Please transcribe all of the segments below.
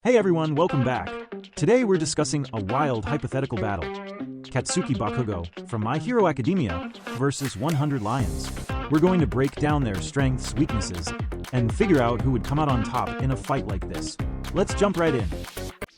Hey everyone, welcome back. Today we're discussing a wild hypothetical battle. Katsuki Bakugo from My Hero Academia versus 100 lions. We're going to break down their strengths, weaknesses, and figure out who would come out on top in a fight like this. Let's jump right in.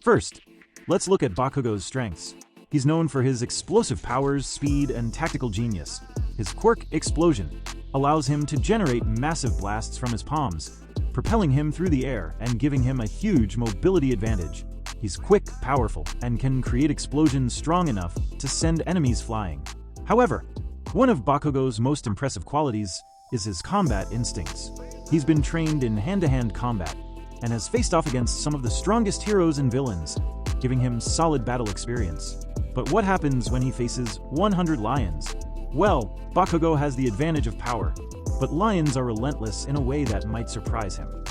First, let's look at Bakugo's strengths. He's known for his explosive powers, speed, and tactical genius. His quirk, Explosion, allows him to generate massive blasts from his palms, propelling him through the air and giving him a huge mobility advantage. He's quick, powerful, and can create explosions strong enough to send enemies flying. However, one of Bakugo's most impressive qualities is his combat instincts. He's been trained in hand-to-hand combat and has faced off against some of the strongest heroes and villains, giving him solid battle experience. But what happens when he faces 100 lions? Well, Bakugo has the advantage of power, but lions are relentless in a way that might surprise him.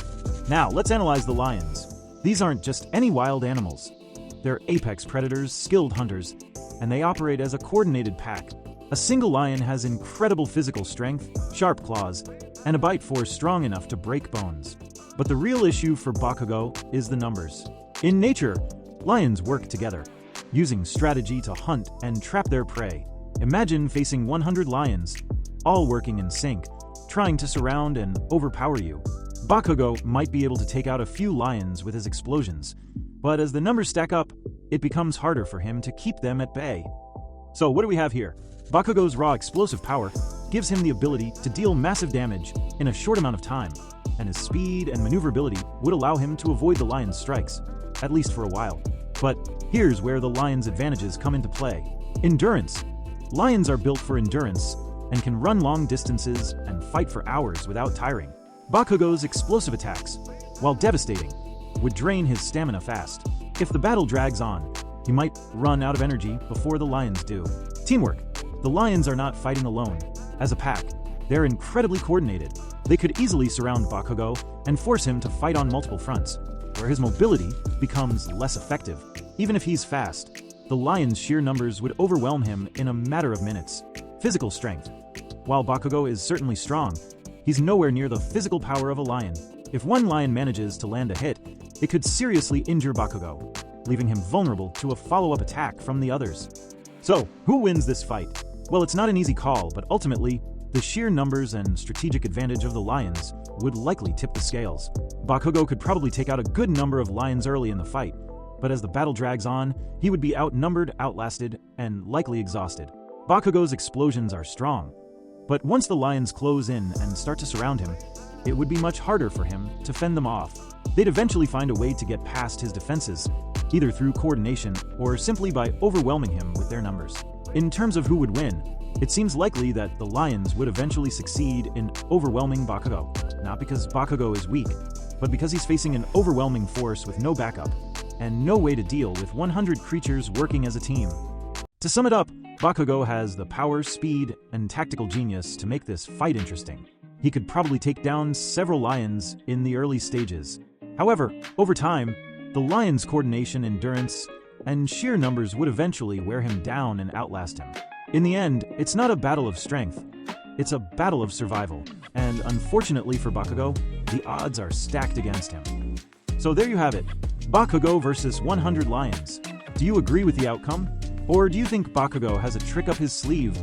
Now, let's analyze the lions. These aren't just any wild animals. They're apex predators, skilled hunters, and they operate as a coordinated pack. A single lion has incredible physical strength, sharp claws, and a bite force strong enough to break bones. But the real issue for Bakugo is the numbers. In nature, lions work together, using strategy to hunt and trap their prey. Imagine facing 100 lions, all working in sync, trying to surround and overpower you. Bakugo might be able to take out a few lions with his explosions, but as the numbers stack up, it becomes harder for him to keep them at bay. So what do we have here? Bakugo's raw explosive power gives him the ability to deal massive damage in a short amount of time, and his speed and maneuverability would allow him to avoid the lion's strikes, at least for a while. But here's where the lion's advantages come into play. Endurance. Lions are built for endurance and can run long distances and fight for hours without tiring. Bakugo's explosive attacks, while devastating, would drain his stamina fast. If the battle drags on, he might run out of energy before the lions do. Teamwork. The lions are not fighting alone. As a pack, they're incredibly coordinated. They could easily surround Bakugo and force him to fight on multiple fronts, where his mobility becomes less effective. Even if he's fast, the lion's sheer numbers would overwhelm him in a matter of minutes. Physical strength. While Bakugo is certainly strong, he's nowhere near the physical power of a lion. If one lion manages to land a hit, it could seriously injure Bakugo, leaving him vulnerable to a follow-up attack from the others. So, who wins this fight? Well, it's not an easy call, but ultimately, the sheer numbers and strategic advantage of the lions would likely tip the scales. Bakugo could probably take out a good number of lions early in the fight, but as the battle drags on, he would be outnumbered, outlasted, and likely exhausted. Bakugo's explosions are strong, but once the lions close in and start to surround him, it would be much harder for him to fend them off. They'd eventually find a way to get past his defenses, either through coordination or simply by overwhelming him with their numbers. In terms of who would win, it seems likely that the lions would eventually succeed in overwhelming Bakugo, not because Bakugo is weak, but because he's facing an overwhelming force with no backup and no way to deal with 100 creatures working as a team. To sum it up, Bakugo has the power, speed, and tactical genius to make this fight interesting. He could probably take down several lions in the early stages. However, over time, the lion's coordination, endurance, and sheer numbers would eventually wear him down and outlast him. In the end, it's not a battle of strength, it's a battle of survival. And unfortunately for Bakugo, the odds are stacked against him. So there you have it, Bakugo versus 100 lions. Do you agree with the outcome? Or do you think Bakugo has a trick up his sleeve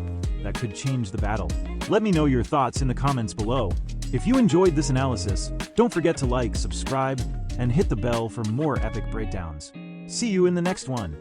that could change the battle? Let me know your thoughts in the comments below. If you enjoyed this analysis, don't forget to like, subscribe, and hit the bell for more epic breakdowns. See you in the next one.